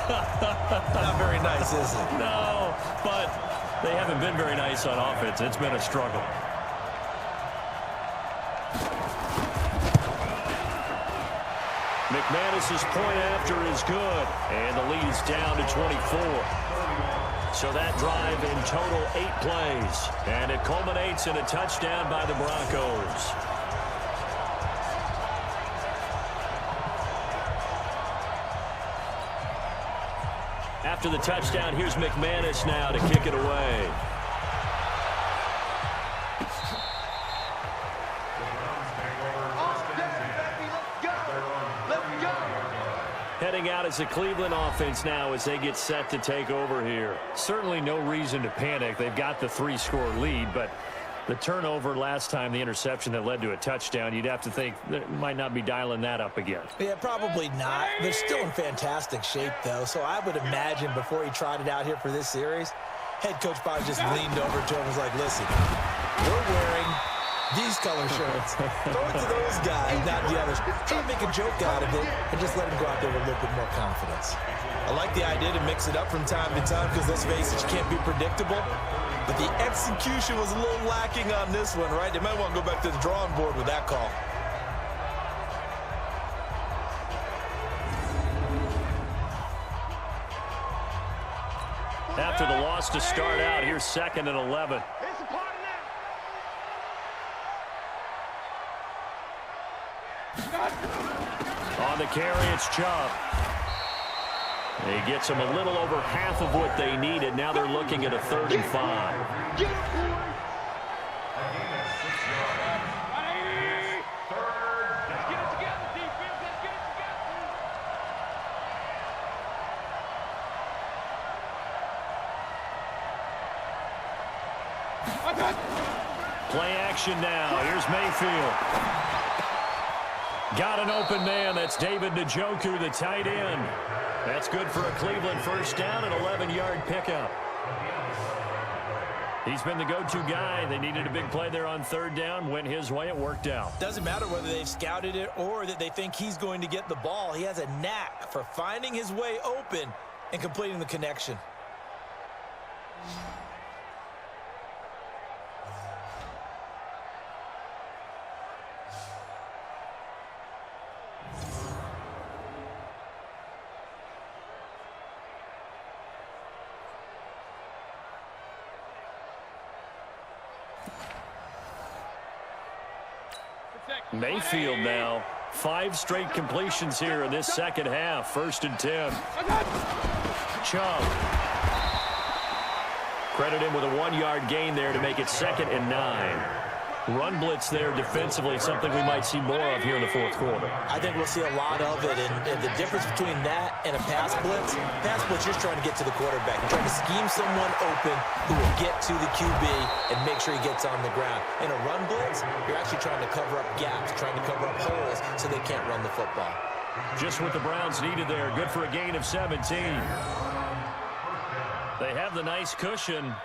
Not very nice, is it? No, but they haven't been very nice on offense. It's been a struggle. McManus's point after is good, and the lead is down to 24. So that drive in total 8 plays, and it culminates in a touchdown by the Broncos. After the touchdown, here's McManus now to kick it away. heading out as the Cleveland offense now as they get set to take over here. Certainly no reason to panic. They've got the 3-score lead, but the turnover last time, the interception that led to a touchdown, you'd have to think they might not be dialing that up again. Yeah, probably not. They're still in fantastic shape, though, so I would imagine before he trotted out here for this series, head coach probably just leaned over to him and was like, listen, we're wearing these color shirts. Throw it to those guys, not the others. Try to make a joke out of it and just let him go out there with a little bit more confidence. I like the idea to mix it up from time to time because, let's face it, you can't be predictable. But the execution was a little lacking on this one, right? They might want to go back to the drawing board with that call. After the loss to start out, here's 2nd and 11. On the carry, it's Chubb. He gets them a little over half of what they needed. Now they're looking at a 3rd and 5. Play action now. Here's Mayfield. Got an open man. That's David Njoku, the tight end. That's good for a Cleveland first down, an 11-yard pickup. He's been the go-to guy. They needed a big play there on 3rd down. Went his way. It worked out. Doesn't matter whether they've scouted it or that they think he's going to get the ball. He has a knack for finding his way open and completing the connection. Mayfield now. 5 straight completions here in this second half. 1st and 10. Chubb. Credit him with a 1-yard gain there to make it 2nd and 9. Run blitz there defensively, something we might see more of here in the 4th quarter. I think we'll see a lot of it, and the difference between that and a pass blitz, you're trying to get to the quarterback. You're trying to scheme someone open who will get to the QB and make sure he gets on the ground. In a run blitz, you're actually trying to cover up gaps, trying to cover up holes so they can't run the football. Just what the Browns needed there. Good for a gain of 17. They have the nice cushion.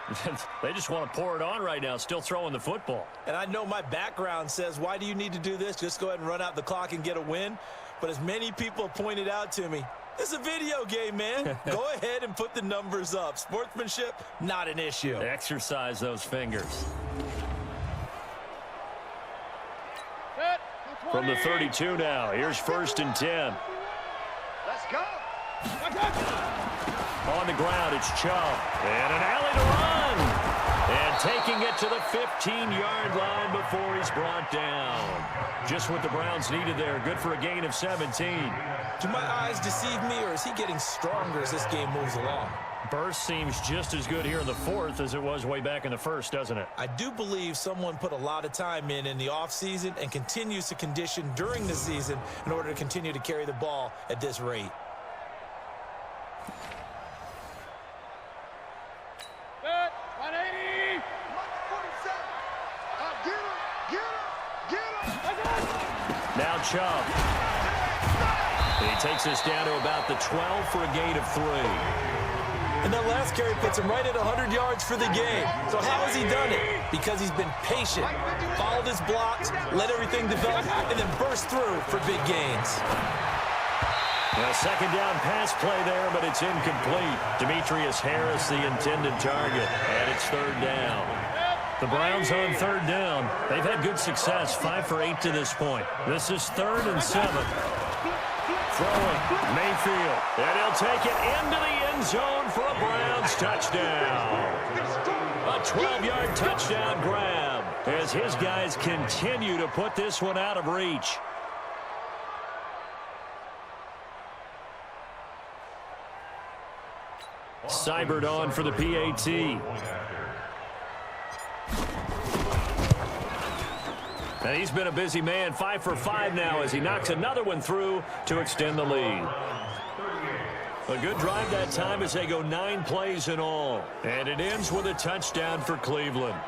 They just want to pour it on right now, still throwing the football. And I know my background says, why do you need to do this? Just go ahead and run out the clock and get a win. But as many people have pointed out to me, this is a video game, man. Go ahead and put the numbers up. Sportsmanship, not an issue. Exercise those fingers. From the 32 now, here's 1st and 10. Let's go. On the ground, it's Chubb. And an alley to run. And taking it to the 15-yard line before he's brought down. Just what the Browns needed there. Good for a gain of 17. Do my eyes deceive me, or is he getting stronger as this game moves along? Burst seems just as good here in the 4th as it was way back in the 1st, doesn't it? I do believe someone put a lot of time in the offseason and continues to condition during the season in order to continue to carry the ball at this rate. Now Chubb. He takes us down to about the 12 for a gain of 3. And that last carry puts him right at 100 yards for the game. So how has he done it? Because he's been patient, followed his blocks, let everything develop, and then burst through for big gains. Now, 2nd down pass play there, but it's incomplete. Demetrius Harris, the intended target, and it's 3rd down. The Browns on 3rd down. They've had good success, 5 for 8 to this point. This is 3rd and 7. Throwing, Mayfield, and he'll take it into the end zone for a Browns touchdown. A 12-yard touchdown grab as his guys continue to put this one out of reach. Seibert on for the PAT. And he's been a busy man, 5 for 5 now as he knocks another one through to extend the lead. A good drive that time as they go 9 plays in all. And it ends with a touchdown for Cleveland.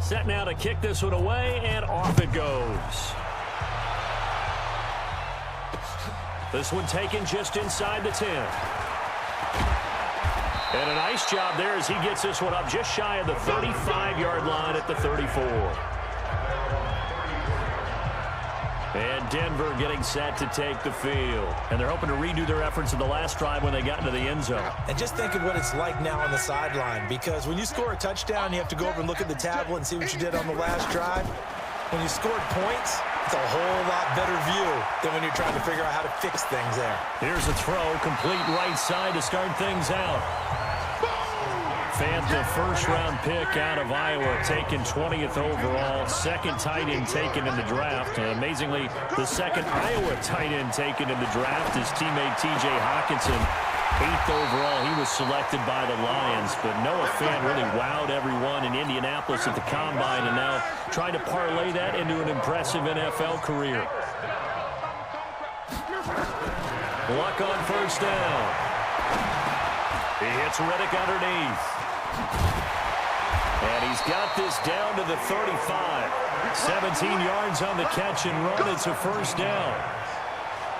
Set now to kick this one away, and off it goes. This one taken just inside the 10. And a nice job there as he gets this one up just shy of the 35-yard line at the 34. And Denver getting set to take the field. And they're hoping to redo their efforts in the last drive when they got into the end zone. And just think of what it's like now on the sideline, because when you score a touchdown, you have to go over and look at the tablet and see what you did on the last drive. When you scored points, it's a whole lot better view than when you're trying to figure out how to fix things there. Here's a throw, complete right side to start things out. Fant, the first-round pick out of Iowa, taken 20th overall, second tight end taken in the draft. Amazingly, the second Iowa tight end taken in the draft is teammate T.J. Hawkinson. 8th overall, he was selected by the Lions, but Noah Fant really wowed everyone in Indianapolis at the Combine, and now trying to parlay that into an impressive NFL career. Luck on first down. He hits Reddick underneath. And he's got this down to the 35. 17 yards on the catch and run. It's a first down.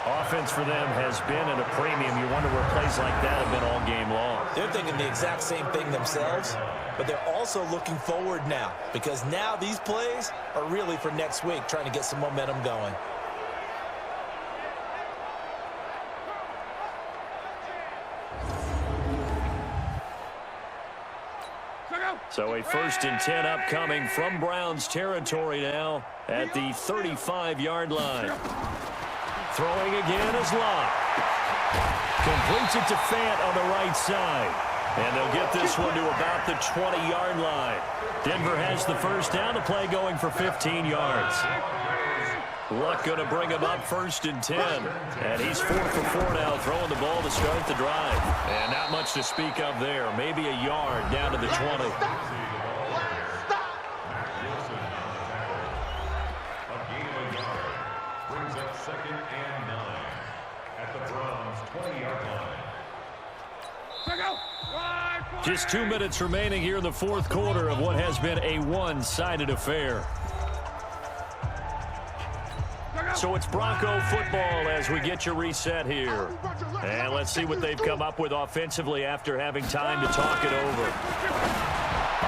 Offense for them has been at a premium. You wonder where plays like that have been all game long. They're thinking the exact same thing themselves, but they're also looking forward now, because now these plays are really for next week, trying to get some momentum going. So a 1st and 10 upcoming from Browns territory now at the 35-yard line. Throwing again is Locke. Completes it to Fant on the right side. And they'll get this one to about the 20-yard line. Denver has the first down, to play going for 15 yards. Luck going to bring him up 1st and 10. And he's 4 for 4 now, throwing the ball to start the drive. And not much to speak of there. Maybe a yard down to the 20. Brings up 2nd and 9 at the Browns' 20-yard line. Just 2 minutes remaining here in the 4th quarter of what has been a one-sided affair. So it's Bronco football as we get you reset here. And let's see what they've come up with offensively after having time to talk it over.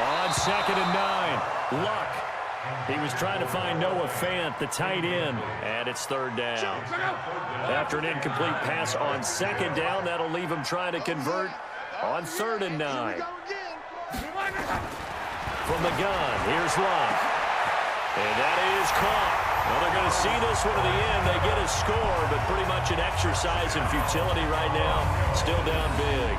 On 2nd and 9, Luck. He was trying to find Noah Fant, the tight end, and it's 3rd down. After an incomplete pass on 2nd down, that'll leave him trying to convert on 3rd and 9. From the gun, here's Luck. And that is caught. Well, they're going to see this one to the end. They get a score, but pretty much an exercise in futility right now. Still down big.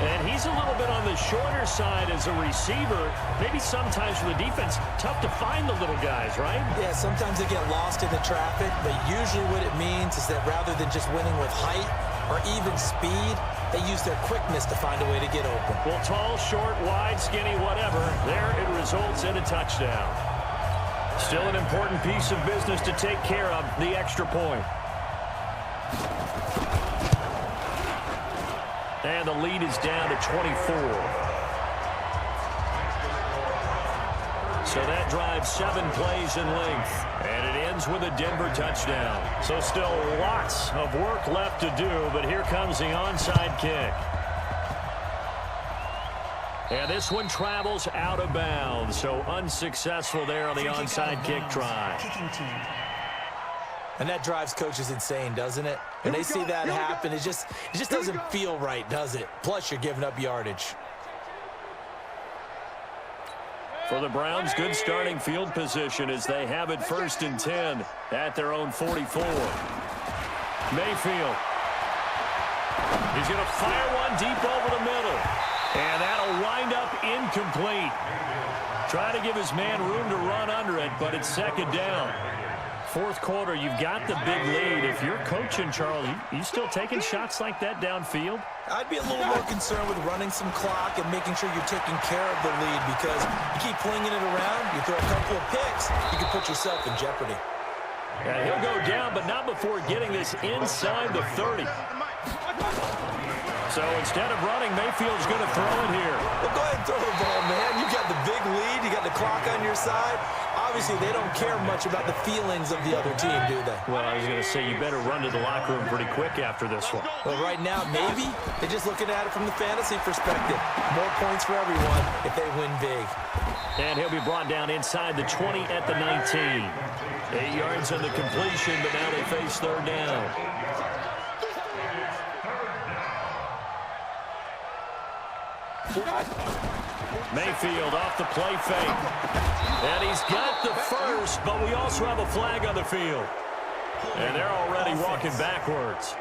And he's a little bit on the shorter side as a receiver. Maybe sometimes for the defense, tough to find the little guys, right? Yeah, sometimes they get lost in the traffic, but usually what it means is that rather than just winning with height or even speed, they use their quickness to find a way to get open. Well, tall, short, wide, skinny, whatever, there it results in a touchdown. Still an important piece of business to take care of, the extra point. And the lead is down to 24. So that drives 7 plays in length. And it ends with a Denver touchdown. So still lots of work left to do, but here comes the onside kick. And this one travels out of bounds, so unsuccessful there on the onside kick try. And that drives coaches insane, doesn't it? When they see that happen, it just doesn't feel right, does it? Plus, you're giving up yardage. For the Browns, good starting field position as they have it 1st and 10 at their own 44. Mayfield. He's going to fire one deep over the middle. And that'll wind up incomplete. Try to give his man room to run under it, but it's 2nd down. fourth quarter. You've got the big lead. If you're coaching, Charles, you still taking shots like that downfield? I'd be a little more concerned with running some clock and making sure you're taking care of the lead, because you keep flinging it around, you throw a couple of picks, you can put yourself in jeopardy. Yeah, he'll go down, but not before getting this inside the 30. So instead of running, Mayfield's going to throw it here. Well, go ahead and throw the ball, man. You got the big lead. You got the clock on your side. Obviously, they don't care much about the feelings of the other team, do they? Well, I was going to say, you better run to the locker room pretty quick after this one. Well, right now, maybe. They're just looking at it from the fantasy perspective. More points for everyone if they win big. And he'll be brought down inside the 20 at the 19. 8 yards on the completion, but now they face third down. Mayfield off the play fake. And he's got the first, but we also have a flag on the field. And they're already walking backwards.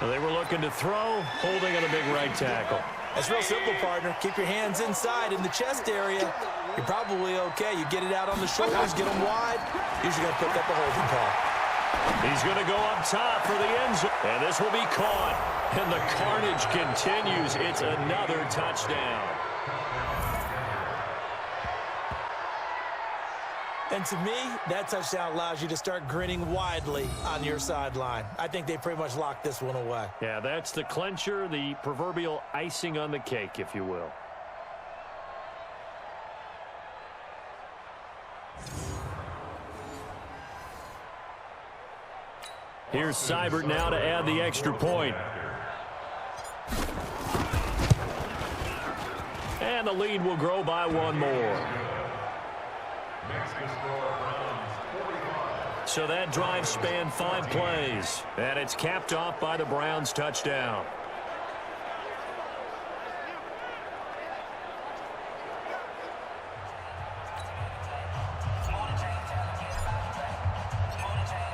Well, they were looking to throw, holding on a big right tackle. That's real simple, partner. Keep your hands inside in the chest area. You're probably okay. You get it out on the shoulders, get them wide. Usually going to pick up a holding call. He's going to go up top for the end zone. And this will be caught. And the carnage continues. It's another touchdown. And to me, that touchdown allows you to start grinning widely on your sideline. I think they pretty much locked this one away. Yeah, that's the clincher, the proverbial icing on the cake, if you will. Here's Seibert now to add the extra point. And the lead will grow by one more. So that drive spanned 5 plays. And it's capped off by the Browns' touchdown.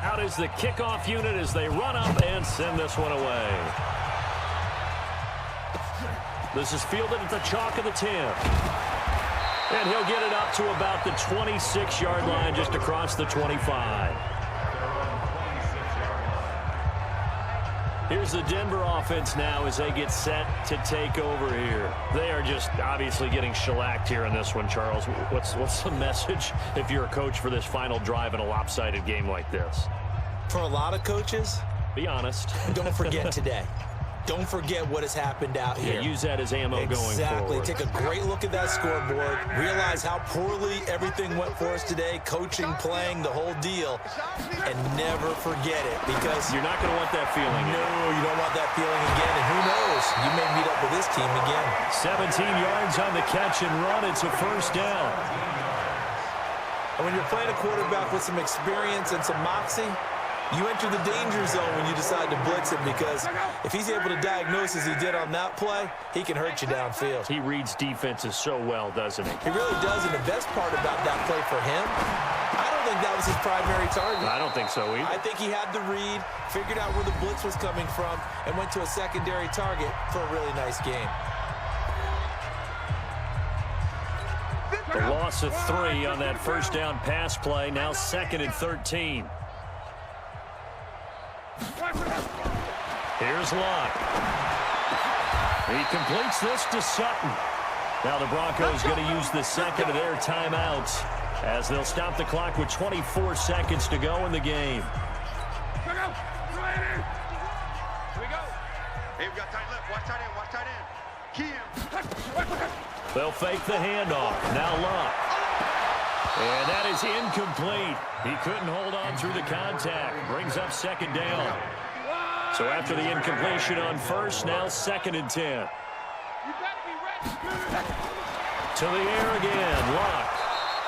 Out is the kickoff unit as they run up and send this one away. This is fielded at the chalk of the 10. And he'll get it up to about the 26-yard line, just across the 25. Here's the Denver offense now as they get set to take over here. They are just obviously getting shellacked here in this one, Charles. What's the message if you're a coach for this final drive in a lopsided game like this? For a lot of coaches, be honest. Don't forget today. Don't forget what has happened out here. Yeah, use that as ammo going forward. Exactly. Take a great look at that scoreboard. Realize how poorly everything went for us today. Coaching, playing, the whole deal. And never forget it, because you're not going to want that feeling. No, you don't want that feeling again. And who knows? You may meet up with this team again. 17 yards on the catch and run. It's a first down. And when you're playing a quarterback with some experience and some moxie, you enter the danger zone when you decide to blitz him, because if he's able to diagnose as he did on that play, he can hurt you downfield. He reads defenses so well, doesn't he? He really does, and the best part about that play for him, I don't think that was his primary target. I don't think so either. I think he had the read, figured out where the blitz was coming from, and went to a secondary target for a really nice game. The loss of 3 on that first down pass play, now 2nd and 13. Here's Locke. He completes this to Sutton. Now the Broncos going to use the second of their timeouts as they'll stop the clock with 24 seconds to go in the game. Here we go. Hey, we got tight left. Watch tight end. Watch tight end. They'll fake the handoff. Now Locke. And that is incomplete. He couldn't hold on through the contact. Brings up 2nd down. So after the incompletion on first, now 2nd and 10. To the air again, Locke.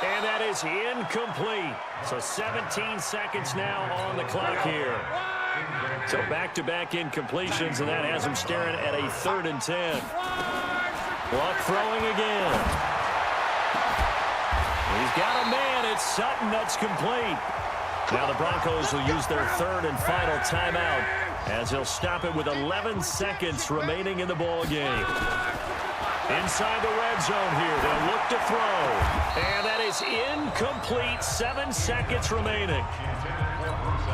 And that is incomplete. So 17 seconds now on the clock here. So back-to-back incompletions, and that has him staring at a 3rd and 10. Locke throwing again. He's got a man. It's Sutton. That's complete. Now the Broncos will use their 3rd and final timeout as they'll stop it with 11 seconds remaining in the ball game. Inside the red zone here. They'll look to throw. And that is incomplete. 7 seconds remaining.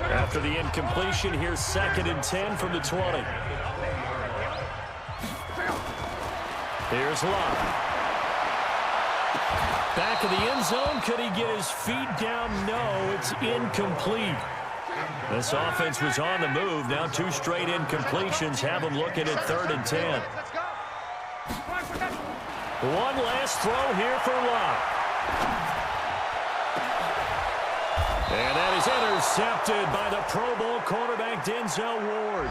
After the incompletion, here's 2nd and 10 from the 20. Here's Love. Back of the end zone. Could he get his feet down? No, it's incomplete. This offense was on the move. Now 2 straight incompletions have them looking at 3rd and 10. One last throw here for Love. And that is intercepted by the Pro Bowl cornerback Denzel Ward.